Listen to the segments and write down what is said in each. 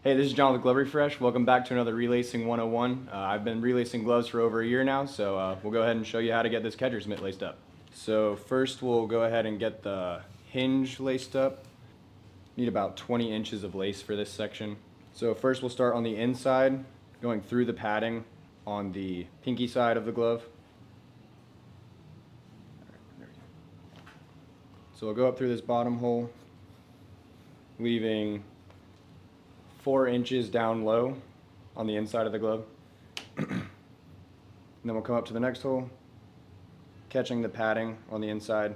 Hey, this is John with Glove Refresh. Welcome back to another Relacing 101. I've been relacing gloves for over a year now, so we'll go ahead and show you how to get this catcher's mitt laced up. So first we'll go ahead and get the hinge laced up. Need about 20 inches of lace for this section. So first we'll start on the inside, going through the padding on the pinky side of the glove. So we'll go up through this bottom hole, leaving 4 inches down low on the inside of the glove. And then we'll come up to the next hole, catching the padding on the inside,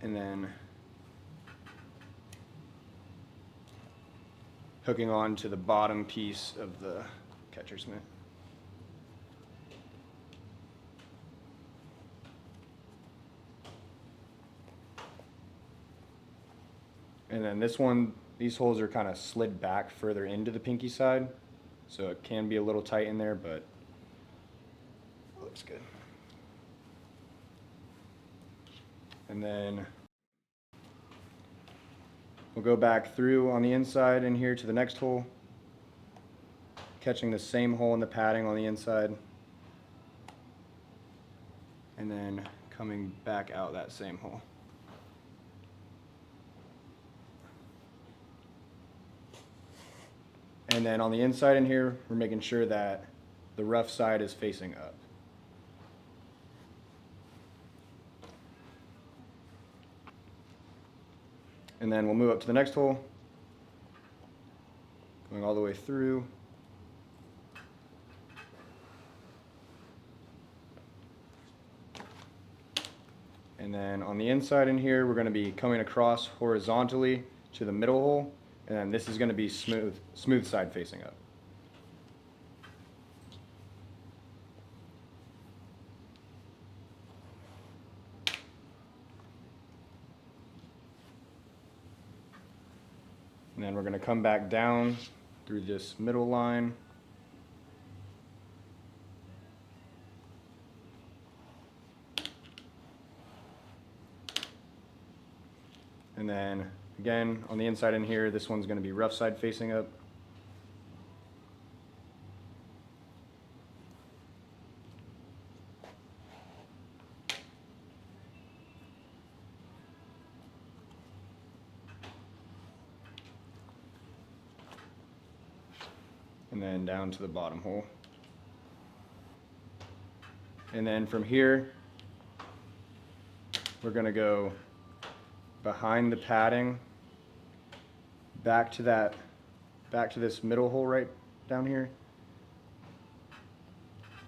and then hooking on to the bottom piece of the catcher's mitt. And then this one, these holes are kind of slid back further into the pinky side, so it can be a little tight in there, but it looks good. And then we'll go back through on the inside in here to the next hole, catching the same hole in the padding on the inside, and then coming back out that same hole. And then on the inside in here, we're making sure that the rough side is facing up. And then we'll move up to the next hole, going all the way through. And then on the inside in here, we're going to be coming across horizontally to the middle hole, and then this is going to be smooth side facing up. And then we're going to come back down through this middle line. And then again, on the inside in here, this one's going to be rough side facing up. And then down to the bottom hole. And then from here, we're going to go behind the padding, back to this middle hole right down here,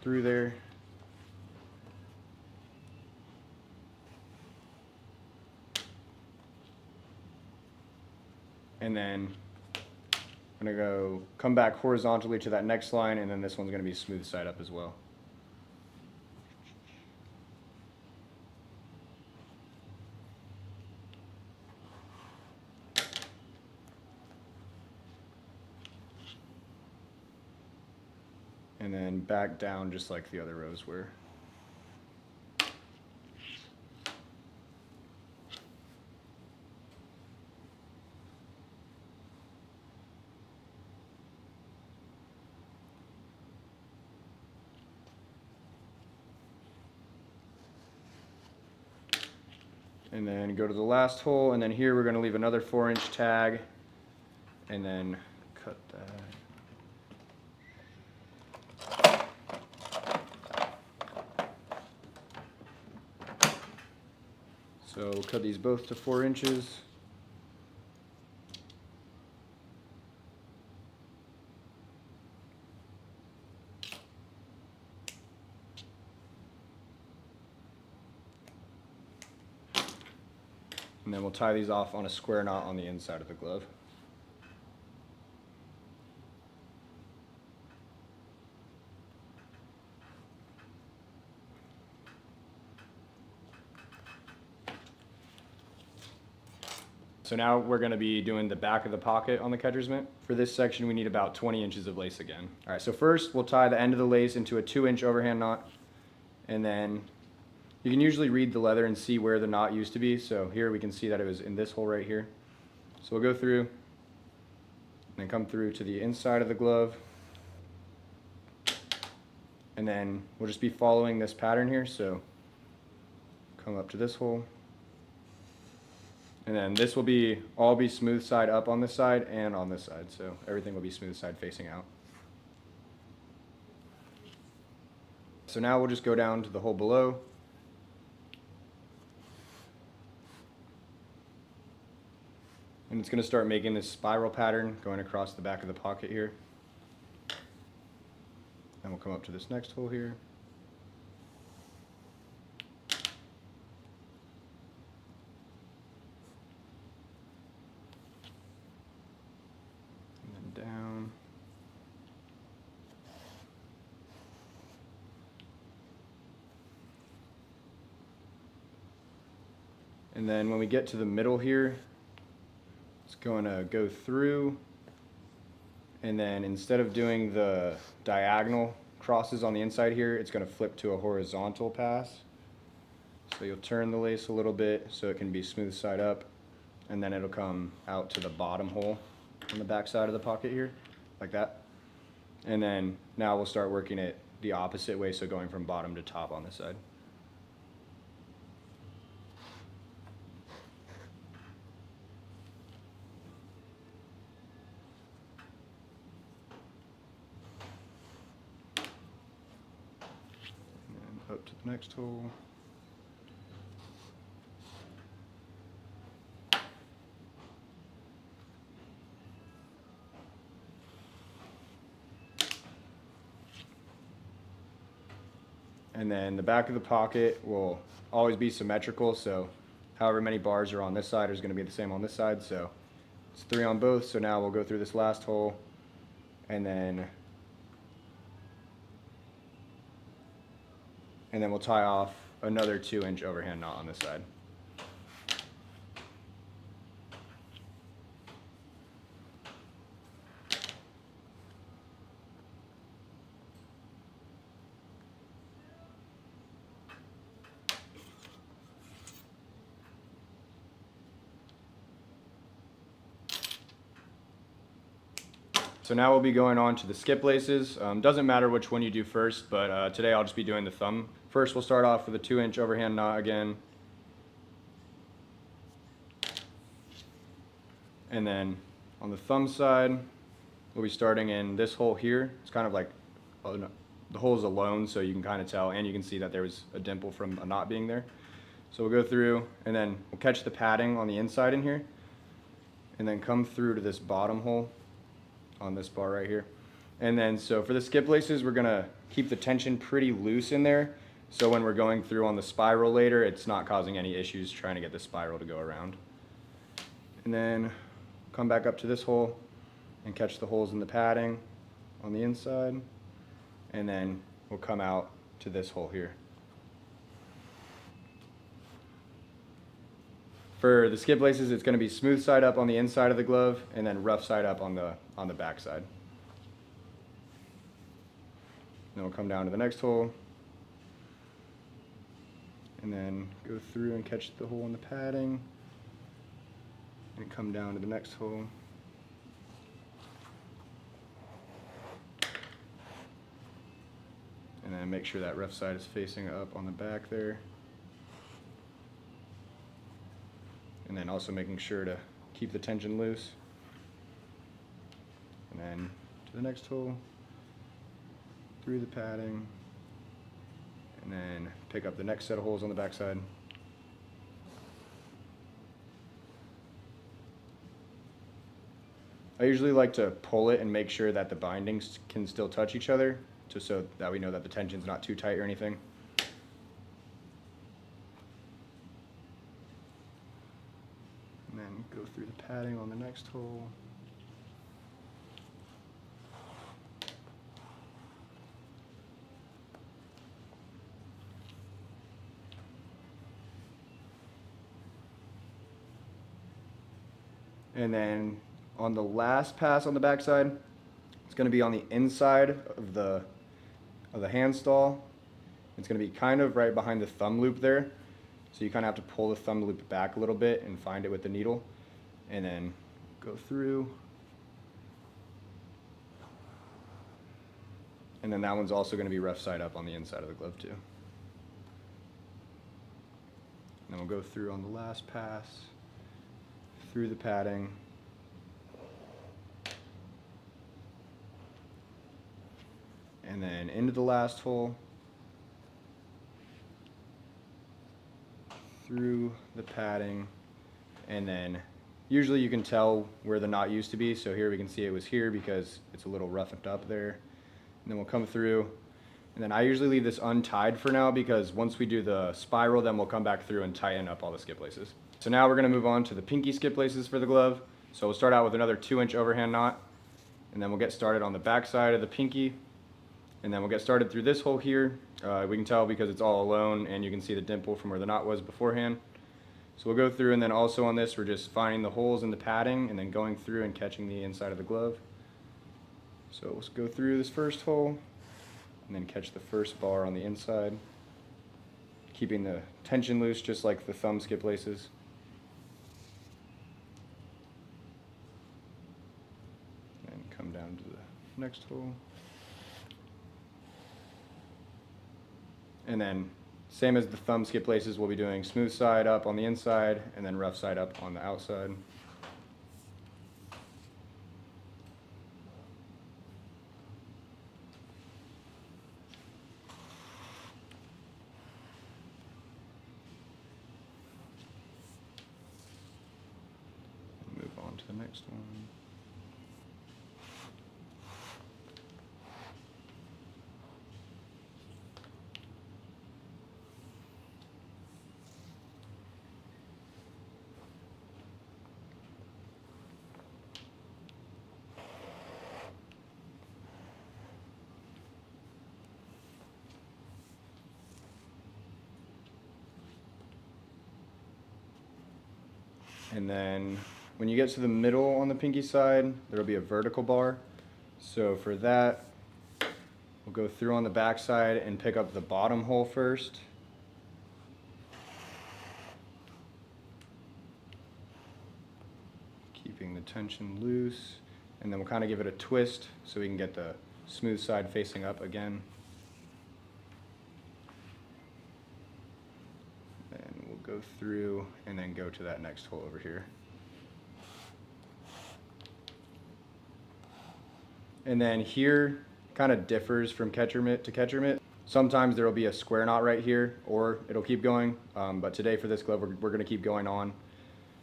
through there, and then I'm going to come back horizontally to that next line, and then this one's going to be smooth side up as well. And then back down just like the other rows were. And then go to the last hole, and then here we're going to leave another 4-inch tag, and then cut that. So we'll cut these both to 4 inches. And then we'll tie these off on a square knot on the inside of the glove. So now we're going to be doing the back of the pocket on the catcher's mitt. For this section, we need about 20 inches of lace again. All right, so first we'll tie the end of the lace into a 2-inch overhand knot, and then you can usually read the leather and see where the knot used to be. So here we can see that it was in this hole right here. So we'll go through, then come through to the inside of the glove. And then we'll just be following this pattern here. So come up to this hole. And then this will be all be smooth side up on this side and on this side. So everything will be smooth side facing out. So now we'll just go down to the hole below. And it's going to start making this spiral pattern going across the back of the pocket here. And we'll come up to this next hole here. And then down. And then when we get to the middle here, it's going to go through, and then instead of doing the diagonal crosses on the inside here, it's going to flip to a horizontal pass. So you'll turn the lace a little bit so it can be smooth side up, and then it'll come out to the bottom hole on the back side of the pocket here, like that. And then now we'll start working it the opposite way, so going from bottom to top on this side. Up to the next hole. And then the back of the pocket will always be symmetrical, so however many bars are on this side is going to be the same on this side. So it's 3 on both. So now we'll go through this last hole, and then we'll tie off another 2-inch overhand knot on this side. So now we'll be going on to the skip laces. Doesn't matter which one you do first, but today I'll just be doing the thumb. First we'll start off with a 2-inch overhand knot again. And then on the thumb side, we'll be starting in this hole here. It's kind of like, the hole is alone, so you can kind of tell, and you can see that there was a dimple from a knot being there. So we'll go through, and then we'll catch the padding on the inside in here, and then come through to this bottom hole on this bar right here. And then so for the skip laces, we're gonna keep the tension pretty loose in there, so when we're going through on the spiral later, it's not causing any issues trying to get the spiral to go around. And then come back up to this hole and catch the holes in the padding on the inside, and then we'll come out to this hole here. For the skip laces, it's going to be smooth side up on the inside of the glove, and then rough side up on the back side. Then we'll come down to the next hole, and then go through and catch the hole in the padding, and come down to the next hole. And then make sure that rough side is facing up on the back there. And then also making sure to keep the tension loose. And then to the next hole, through the padding, and then pick up the next set of holes on the back side. I usually like to pull it and make sure that the bindings can still touch each other, just so that we know that the tension's not too tight or anything. And then go through the padding on the next hole. And then on the last pass on the back side, it's going to be on the inside of the hand stall. It's going to be kind of right behind the thumb loop there. So you kind of have to pull the thumb loop back a little bit and find it with the needle, and then go through And then that one's also going to be rough side up on the inside of the glove too. And then we'll go through on the last pass, through the padding, and then into the last hole, through the padding, and then usually you can tell where the knot used to be, so here we can see it was here because it's a little roughened up there. And then we'll come through, and then I usually leave this untied for now because once we do the spiral, then we'll come back through and tighten up all the skip laces. So now we're going to move on to the pinky skip laces for the glove. So we'll start out with another 2-inch overhand knot, and then we'll get started on the back side of the pinky, and then we'll get started through this hole here. We can tell because it's all alone and you can see the dimple from where the knot was beforehand. So we'll go through, and then also on this we're just finding the holes in the padding and then going through and catching the inside of the glove. So let's go through this first hole and then catch the first bar on the inside, keeping the tension loose just like the thumb skip laces. And come down to the next hole. And then same as the thumb skip laces, we'll be doing smooth side up on the inside and then rough side up on the outside. Move on to the next one. And then when you get to the middle on the pinky side, there will be a vertical bar. So for that, we'll go through on the back side and pick up the bottom hole first. Keeping the tension loose. And then we'll kind of give it a twist so we can get the smooth side facing up again. Go through and then go to that next hole over here. And then here kind of differs from catcher mitt to catcher mitt. Sometimes there will be a square knot right here or it'll keep going, but today for this glove we're going to keep going on.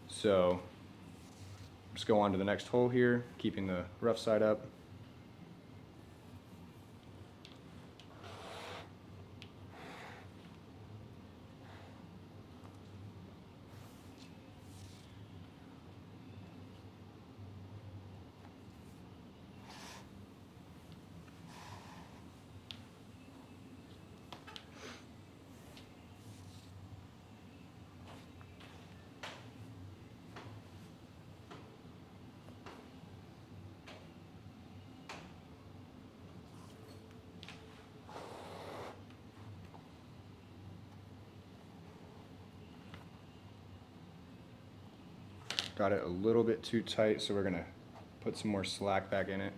So just go on to the next hole here, keeping the rough side up. Got it a little bit too tight, so we're going to put some more slack back in it.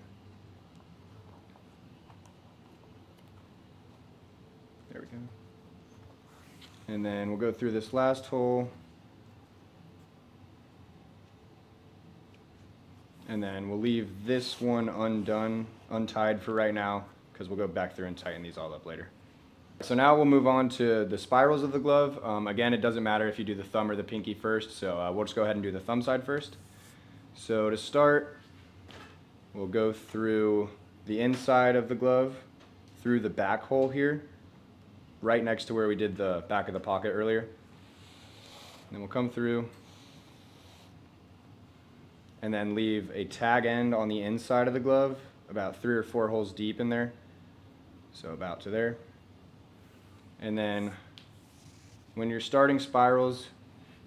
There we go. And then we'll go through this last hole. And then we'll leave this one untied for right now, because we'll go back through and tighten these all up later. So now we'll move on to the spirals of the glove. Again, it doesn't matter if you do the thumb or the pinky first, so we'll just go ahead and do the thumb side first. So to start, we'll go through the inside of the glove, through the back hole here, right next to where we did the back of the pocket earlier. And then we'll come through and then leave a tag end on the inside of the glove, about 3 or 4 holes deep in there. So about to there. And then when you're starting spirals,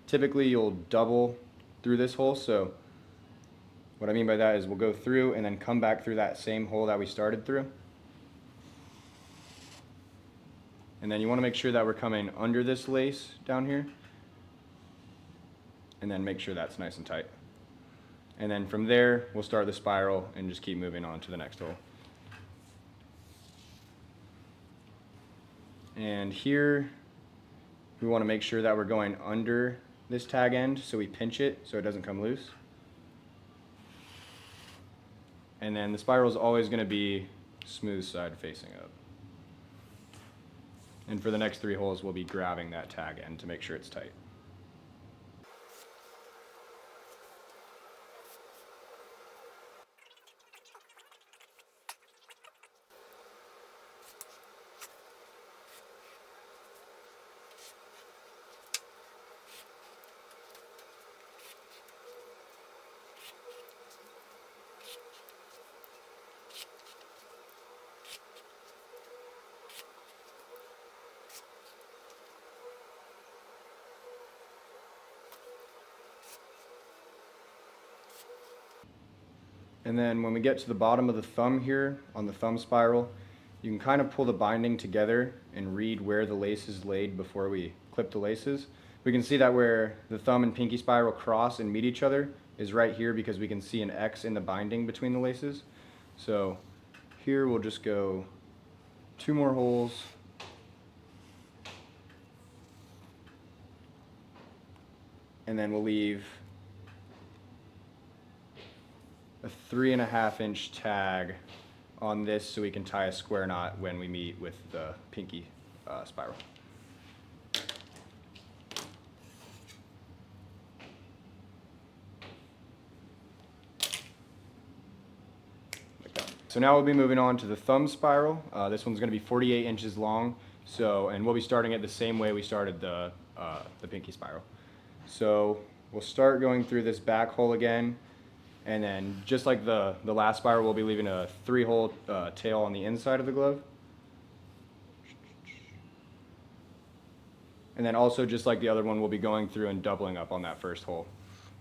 typically you'll double through this hole. So what I mean by that is we'll go through and then come back through that same hole that we started through. And then you want to make sure that we're coming under this lace down here. And then make sure that's nice and tight. And then from there, we'll start the spiral and just keep moving on to the next hole. And here we want to make sure that we're going under this tag end, so we pinch it so it doesn't come loose. And then the spiral is always going to be smooth side facing up. And for the next 3 holes, we'll be grabbing that tag end to make sure it's tight. And then when we get to the bottom of the thumb here, on the thumb spiral, you can kind of pull the binding together and read where the lace is laid before we clip the laces. We can see that where the thumb and pinky spiral cross and meet each other is right here, because we can see an X in the binding between the laces. So here we'll just go 2 more holes. And then we'll leave a 3.5 inch tag on this so we can tie a square knot when we meet with the pinky spiral. Like that. So now we'll be moving on to the thumb spiral. This one's going to be 48 inches long. So, and we'll be starting it the same way we started the pinky spiral. So we'll start going through this back hole again. And then, just like the last spiral, we'll be leaving a 3-hole tail on the inside of the glove. And then also, just like the other one, we'll be going through and doubling up on that first hole.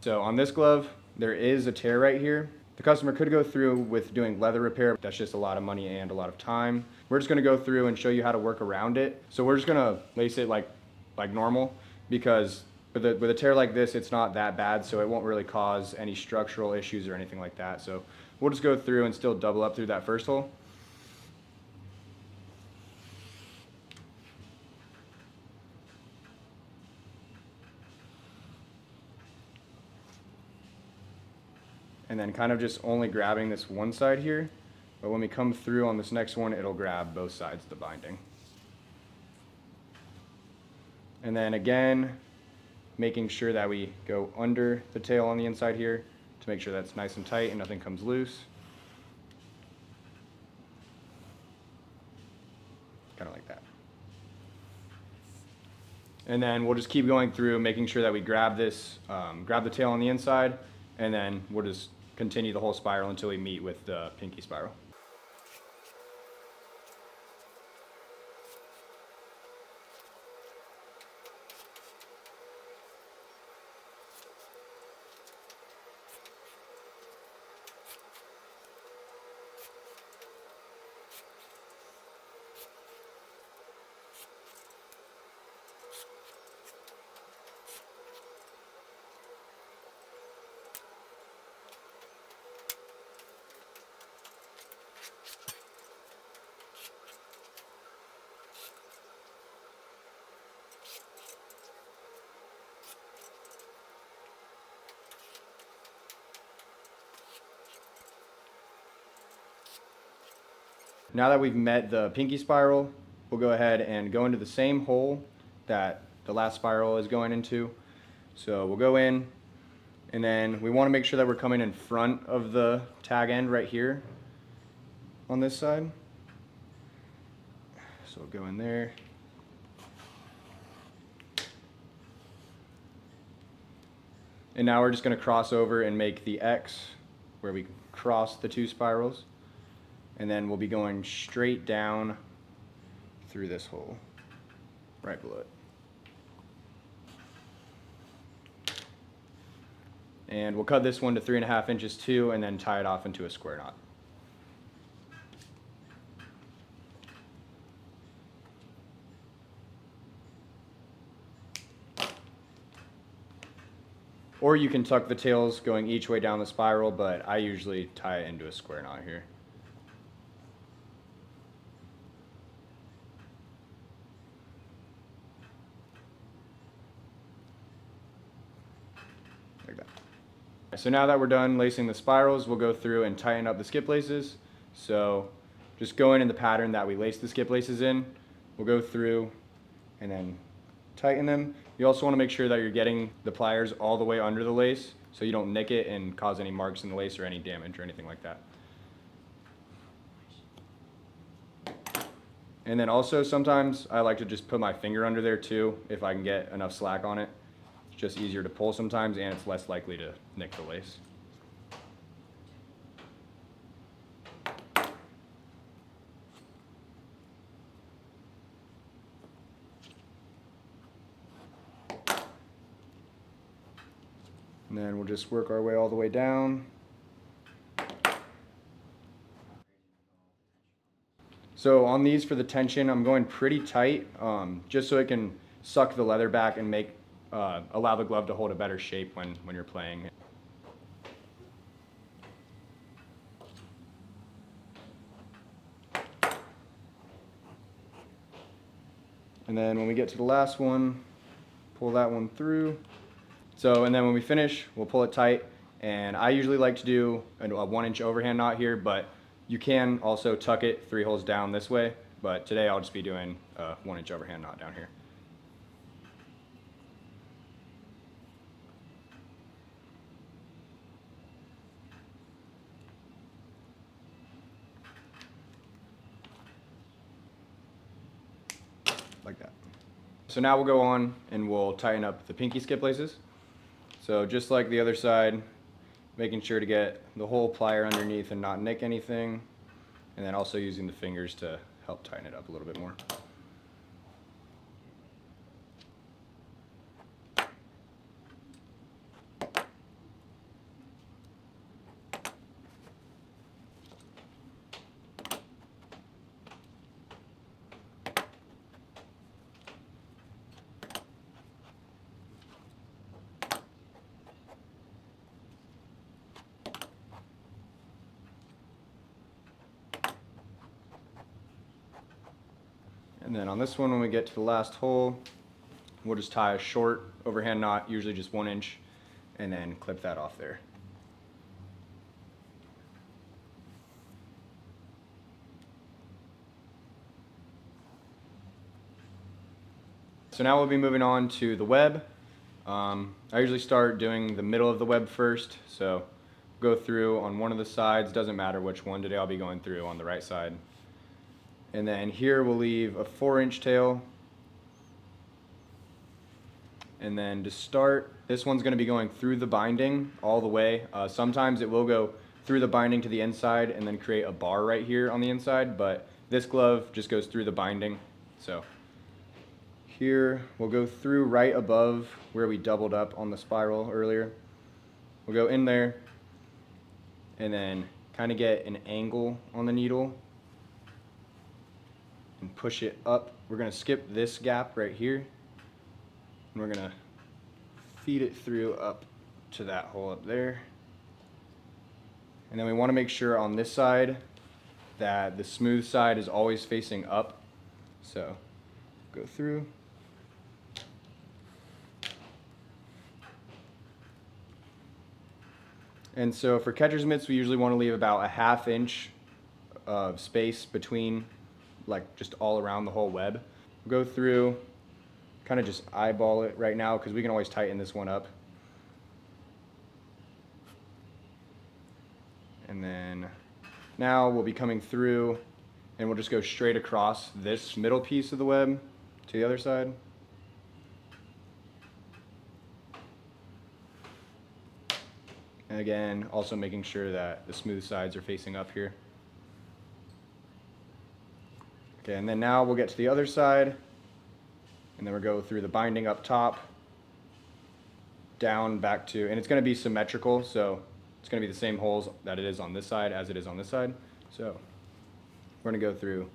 So on this glove, there is a tear right here. The customer could go through with doing leather repair. That's just a lot of money and a lot of time. We're just gonna go through and show you how to work around it. So we're just gonna lace it like normal, because with a tear like this, it's not that bad, so it won't really cause any structural issues or anything like that. So we'll just go through and still double up through that first hole. And then kind of just only grabbing this one side here, but when we come through on this next one, it'll grab both sides of the binding. And then again, making sure that we go under the tail on the inside here to make sure that's nice and tight and nothing comes loose. Kind of like that. And then we'll just keep going through, making sure that we grab this, grab the tail on the inside, and then we'll just continue the whole spiral until we meet with the pinky spiral. Now that we've met the pinky spiral, we'll go ahead and go into the same hole that the last spiral is going into. So we'll go in, and then we want to make sure that we're coming in front of the tag end right here on this side. So we'll go in there. And now we're just going to cross over and make the X where we cross the 2 spirals. And then we'll be going straight down through this hole, right below it. And we'll cut this one to 3.5 inches too, and then tie it off into a square knot. Or you can tuck the tails going each way down the spiral, but I usually tie it into a square knot here. So now that we're done lacing the spirals, we'll go through and tighten up the skip laces. So just going in the pattern that we laced the skip laces in, we'll go through and then tighten them. You also want to make sure that you're getting the pliers all the way under the lace so you don't nick it and cause any marks in the lace or any damage or anything like that. And then also sometimes I like to just put my finger under there too if I can get enough slack on it. It's just easier to pull sometimes and it's less likely to nick the lace. And then we'll just work our way all the way down. So on these for the tension, I'm going pretty tight, just so it can suck the leather back and make allow the glove to hold a better shape when you're playing. And then when we get to the last one, pull that one through. So, and then when we finish, we'll pull it tight. And I usually like to do a 1-inch overhand knot here, but you can also tuck it 3 holes down this way. But today I'll just be doing a 1-inch overhand knot down here. Like that. So now we'll go on and we'll tighten up the pinky skip laces. So just like the other side, making sure to get the whole plier underneath and not nick anything, and then also using the fingers to help tighten it up a little bit more. And then on this one, when we get to the last hole, we'll just tie a short overhand knot, usually just 1 inch, and then clip that off there. So now we'll be moving on to the web. I usually start doing the middle of the web first, so go through on one of the sides, doesn't matter which one. Today I'll be going through on the right side. And then here we'll leave a 4-inch tail. And then to start, this one's going to be going through the binding all the way. Sometimes it will go through the binding to the inside and then create a bar right here on the inside, but this glove just goes through the binding. So here we'll go through right above where we doubled up on the spiral earlier. We'll go in there and then kind of get an angle on the needle and push it up. We're going to skip this gap right here, and we're going to feed it through up to that hole up there. And then we want to make sure on this side that the smooth side is always facing up. So go through. And so for catcher's mitts, we usually want to leave about a 1/2 inch of space between, like just all around the whole web. We'll go through, kind of just eyeball it right now because we can always tighten this one up. And then now we'll be coming through and we'll just go straight across this middle piece of the web to the other side. And again, also making sure that the smooth sides are facing up here. Okay, and then now we'll get to the other side, and then we'll go through the binding up top, down back to, and it's going to be symmetrical, so it's going to be the same holes that it is on this side as it is on this side. So we're going to go through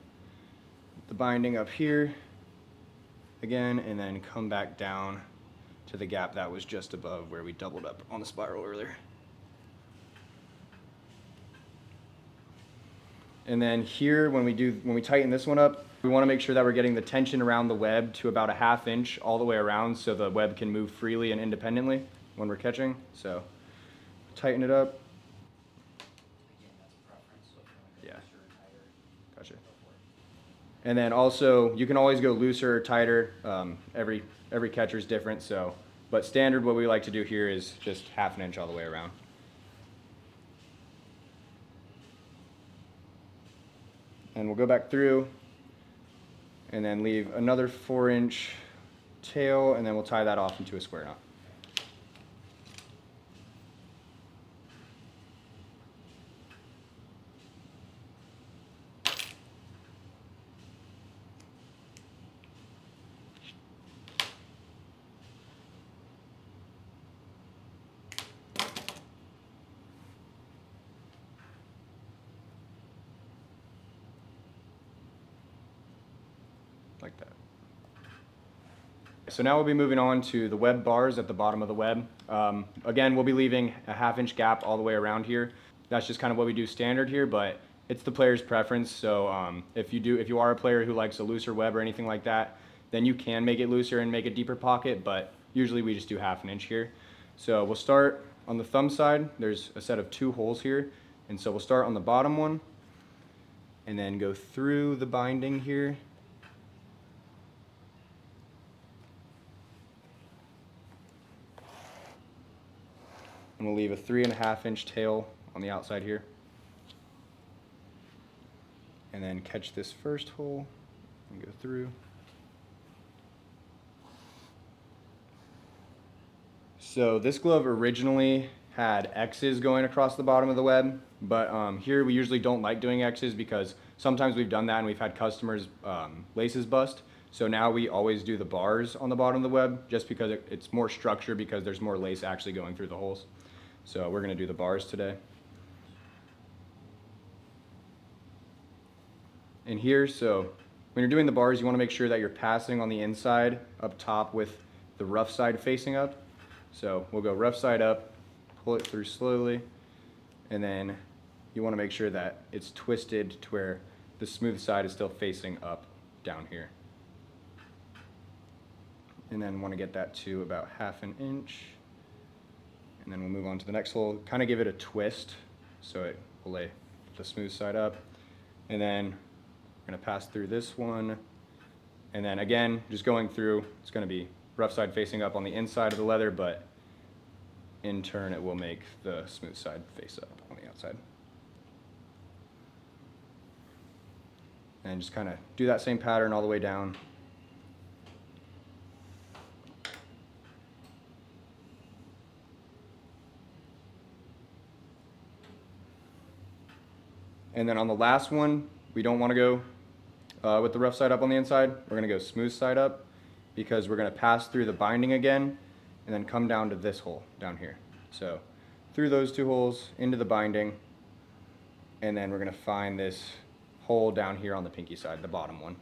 the binding up here again, and then come back down to the gap that was just above where we doubled up on the spiral earlier. And then here, when we tighten this one up, we want to make sure that we're getting the tension around the web to about a 1/2 inch all the way around so the web can move freely and independently when we're catching. So tighten it up. Yeah. Gotcha. And then also, you can always go looser or tighter. Every catcher is different, so. But standard, what we like to do here is just 1/2 inch all the way around. And we'll go back through and then leave another 4-inch tail, and then we'll tie that off into a square knot. Like that. So now we'll be moving on to the web bars at the bottom of the web. Again, we'll be leaving a 1/2 inch gap all the way around here. That's just kind of what we do standard here, but it's the player's preference. So if you are a player who likes a looser web or anything like that, then you can make it looser and make a deeper pocket, but usually we just do 1/2 inch here. So we'll start on the thumb side. There's a set of 2 holes here, and so we'll start on the bottom one and then go through the binding here. And we'll leave a 3.5 inch tail on the outside here. And then catch this first hole and go through. So this glove originally had X's going across the bottom of the web, but here we usually don't like doing X's because sometimes we've done that and we've had customers' laces bust. So now we always do the bars on the bottom of the web just because it's more structure because there's more lace actually going through the holes. So we're going to do the bars today. And here, so when you're doing the bars, you want to make sure that you're passing on the inside up top with the rough side facing up. So we'll go rough side up, pull it through slowly, and then you want to make sure that it's twisted to where the smooth side is still facing up down here. And then want to get that to about 1/2 inch. And then we'll move on to the next hole, kind of give it a twist so it will lay the smooth side up. And then we're going to pass through this one. And then again, just going through, it's going to be rough side facing up on the inside of the leather, but in turn it will make the smooth side face up on the outside. And just kind of do that same pattern all the way down. And then on the last one, we don't want to go with the rough side up on the inside. We're going to go smooth side up because we're going to pass through the binding again and then come down to this hole down here. So through those 2 holes into the binding, and then we're going to find this hole down here on the pinky side, the bottom one.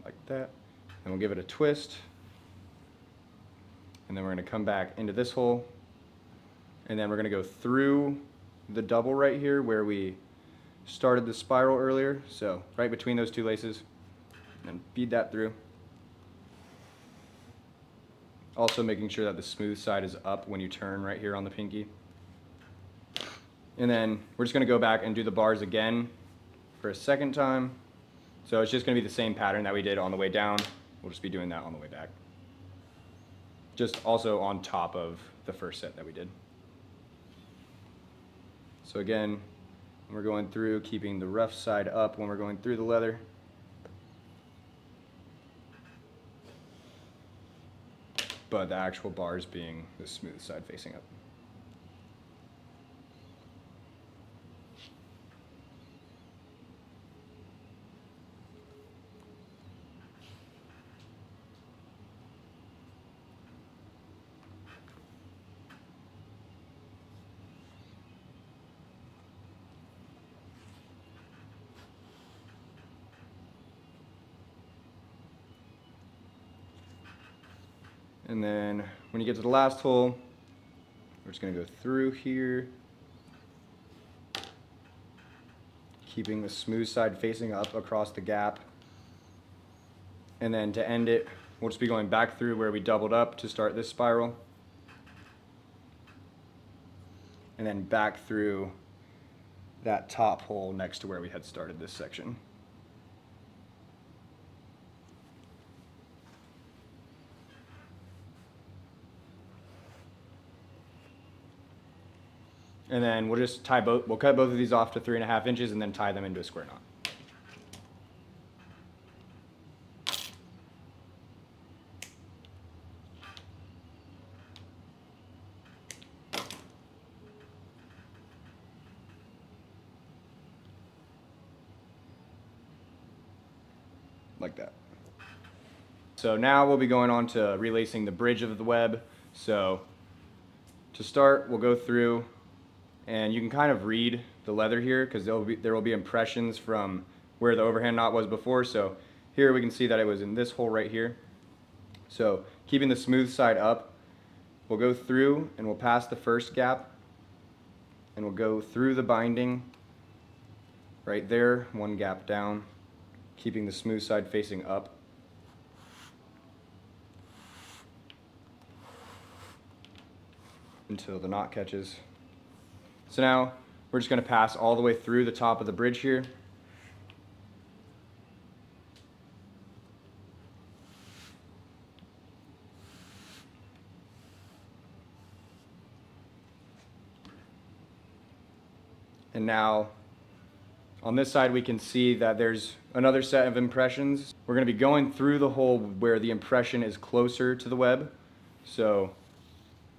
Like that. And we'll give it a twist. And then we're going to come back into this hole. And then we're going to go through the double right here where we started the spiral earlier. So right between those 2 laces. And then feed that through. Also making sure that the smooth side is up when you turn right here on the pinky. And then we're just going to go back and do the bars again for a second time. So it's just going to be the same pattern that we did on the way down. We'll just be doing that on the way back. Just also on top of the first set that we did. So again, we're going through, keeping the rough side up when we're going through the leather. But the actual bars being the smooth side facing up. And then when you get to the last hole, we're just going to go through here, keeping the smooth side facing up across the gap. And then to end it, we'll just be going back through where we doubled up to start this spiral. And then back through that top hole next to where we had started this section. And then we'll just cut both of these off to 3.5 inches and then tie them into a square knot. Like that. So now we'll be going on to relacing the bridge of the web. So to start, we'll go through, and you can kind of read the leather here because there will be impressions from where the overhand knot was before. So here we can see that it was in this hole right here. So keeping the smooth side up, we'll go through and we'll pass the first gap, and we'll go through the binding right there, one gap down, keeping the smooth side facing up. Until the knot catches. So now we're just going to pass all the way through the top of the bridge here. And now on this side we can see that there's another set of impressions. We're going to be going through the hole where the impression is closer to the web. So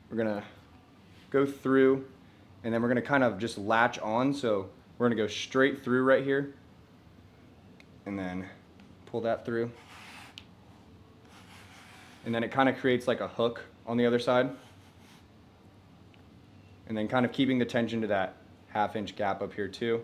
we're going to go through, and then we're going to kind of just latch on. So we're going to go straight through right here and then pull that through, and then it kind of creates like a hook on the other side, and then kind of keeping the tension to that 1/2 inch gap up here too.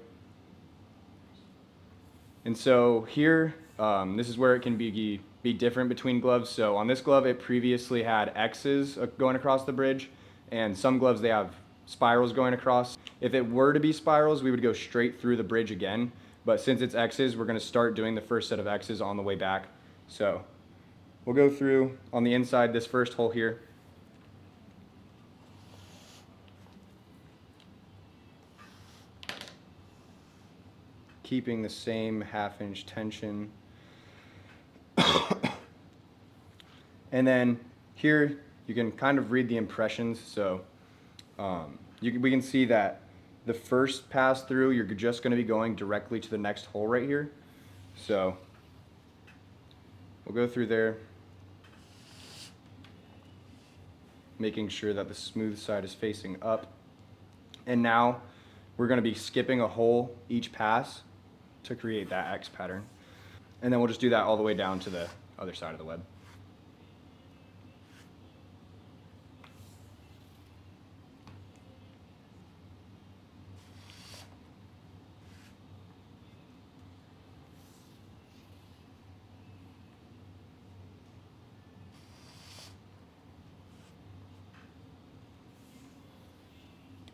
And so here, this is where it can be different between gloves. So on this glove, it previously had X's going across the bridge, and some gloves they have spirals going across. If it were to be spirals, we would go straight through the bridge again, but since it's X's, we're going to start doing the first set of X's on the way back. So we'll go through on the inside this first hole here. Keeping the same 1/2 inch tension. And then here you can kind of read the impressions. So we can see that the first pass through, you're just going to be going directly to the next hole right here. So we'll go through there, making sure that the smooth side is facing up. And now we're going to be skipping a hole each pass to create that X pattern. And then we'll just do that all the way down to the other side of the web.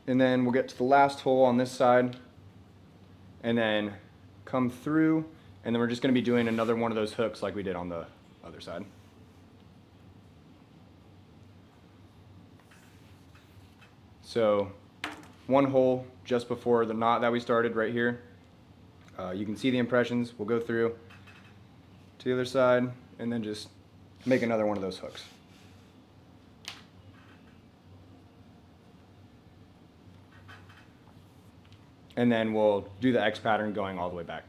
And then we'll get to the last hole on this side, and then come through, and then we're just going to be doing another one of those hooks like we did on the other side. So one hole just before the knot that we started right here. You can see the impressions. We'll go through to the other side and then just make another one of those hooks. And then we'll do the X pattern going all the way back.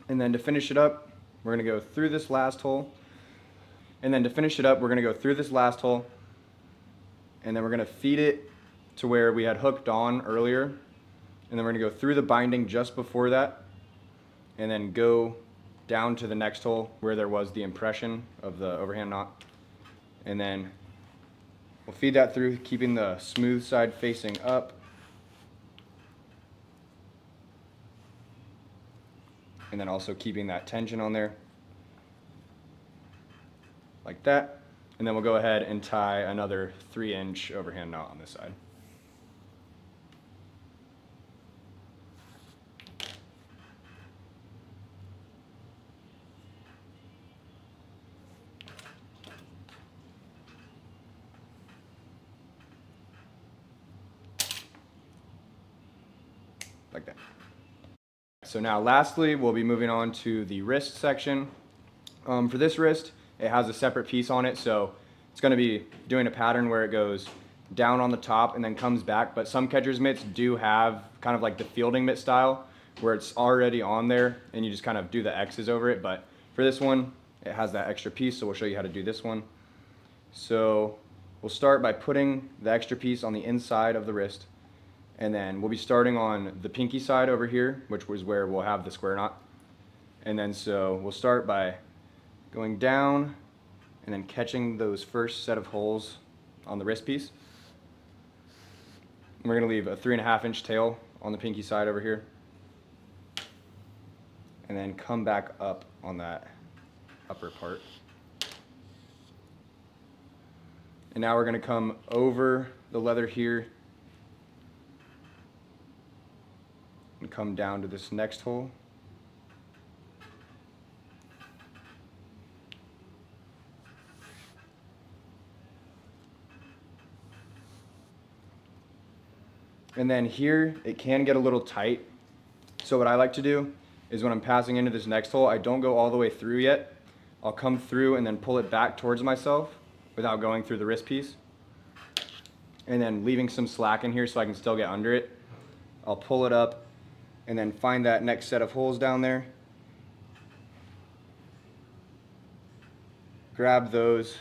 And then to finish it up, we're gonna go through this last hole. And then to finish it up, we're gonna go through this last hole, and then we're gonna feed it to where we had hooked on earlier. And then we're gonna go through the binding just before that, and then go down to the next hole where there was the impression of the overhand knot. And then we'll feed that through, keeping the smooth side facing up. And then also keeping that tension on there, like that. And then we'll go ahead and tie another 3-inch overhand knot on this side. Like that. So now lastly, we'll be moving on to the wrist section. For this wrist, it has a separate piece on it, so it's going to be doing a pattern where it goes down on the top and then comes back, but some catcher's mitts do have kind of like the fielding mitt style where it's already on there and you just kind of do the X's over it, but for this one, it has that extra piece, so we'll show you how to do this one. So we'll start by putting the extra piece on the inside of the wrist, and then we'll be starting on the pinky side over here, which was where we'll have the square knot. And then so we'll start by going down and then catching those first set of holes on the wrist piece. And we're gonna leave a 3.5-inch tail on the pinky side over here. And then come back up on that upper part. And now we're gonna come over the leather here and come down to this next hole. And then here, it can get a little tight. So what I like to do is when I'm passing into this next hole, I don't go all the way through yet. I'll come through and then pull it back towards myself without going through the wrist piece. And then leaving some slack in here so I can still get under it. I'll pull it up and then find that next set of holes down there. Grab those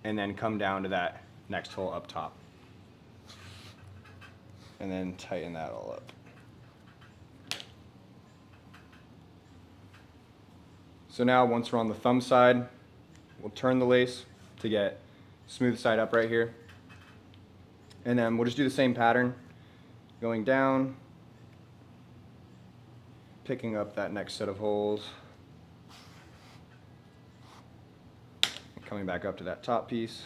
and then come down to that next hole up top. And then tighten that all up. So now once we're on the thumb side, we'll turn the lace to get smooth side up right here. And then we'll just do the same pattern, going down, picking up that next set of holes, and coming back up to that top piece.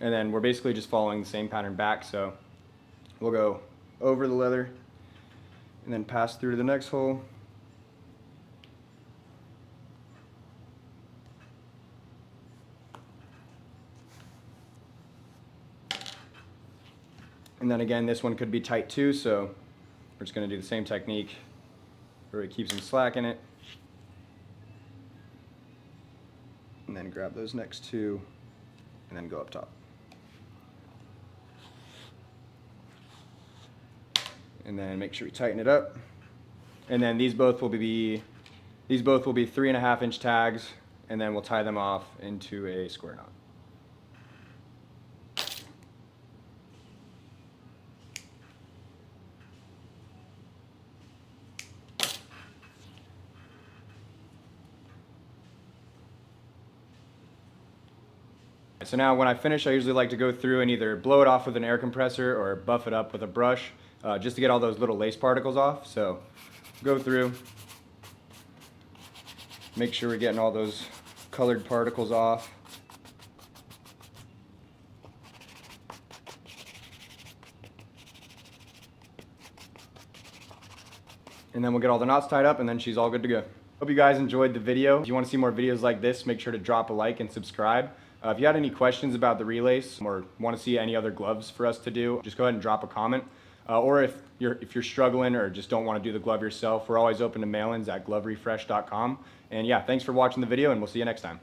And then we're basically just following the same pattern back, so we'll go over the leather and then pass through to the next hole. And then again, this one could be tight too, so we're just going to do the same technique where it keeps some slack in it. And then grab those next two and then go up top. And then make sure we tighten it up. And then these both will be 3.5-inch tags, and then we'll tie them off into a square knot. So now when I finish, I usually like to go through and either blow it off with an air compressor or buff it up with a brush just to get all those little lace particles off. So go through, make sure we're getting all those colored particles off. And then we'll get all the knots tied up and then she's all good to go. Hope you guys enjoyed the video. If you want to see more videos like this, make sure to drop a like and subscribe. If you had any questions about the Relace or want to see any other gloves for us to do, just go ahead and drop a comment. Or if you're struggling or just don't want to do the glove yourself, we're always open to mail-ins at gloverefresh.com. And yeah, thanks for watching the video and we'll see you next time.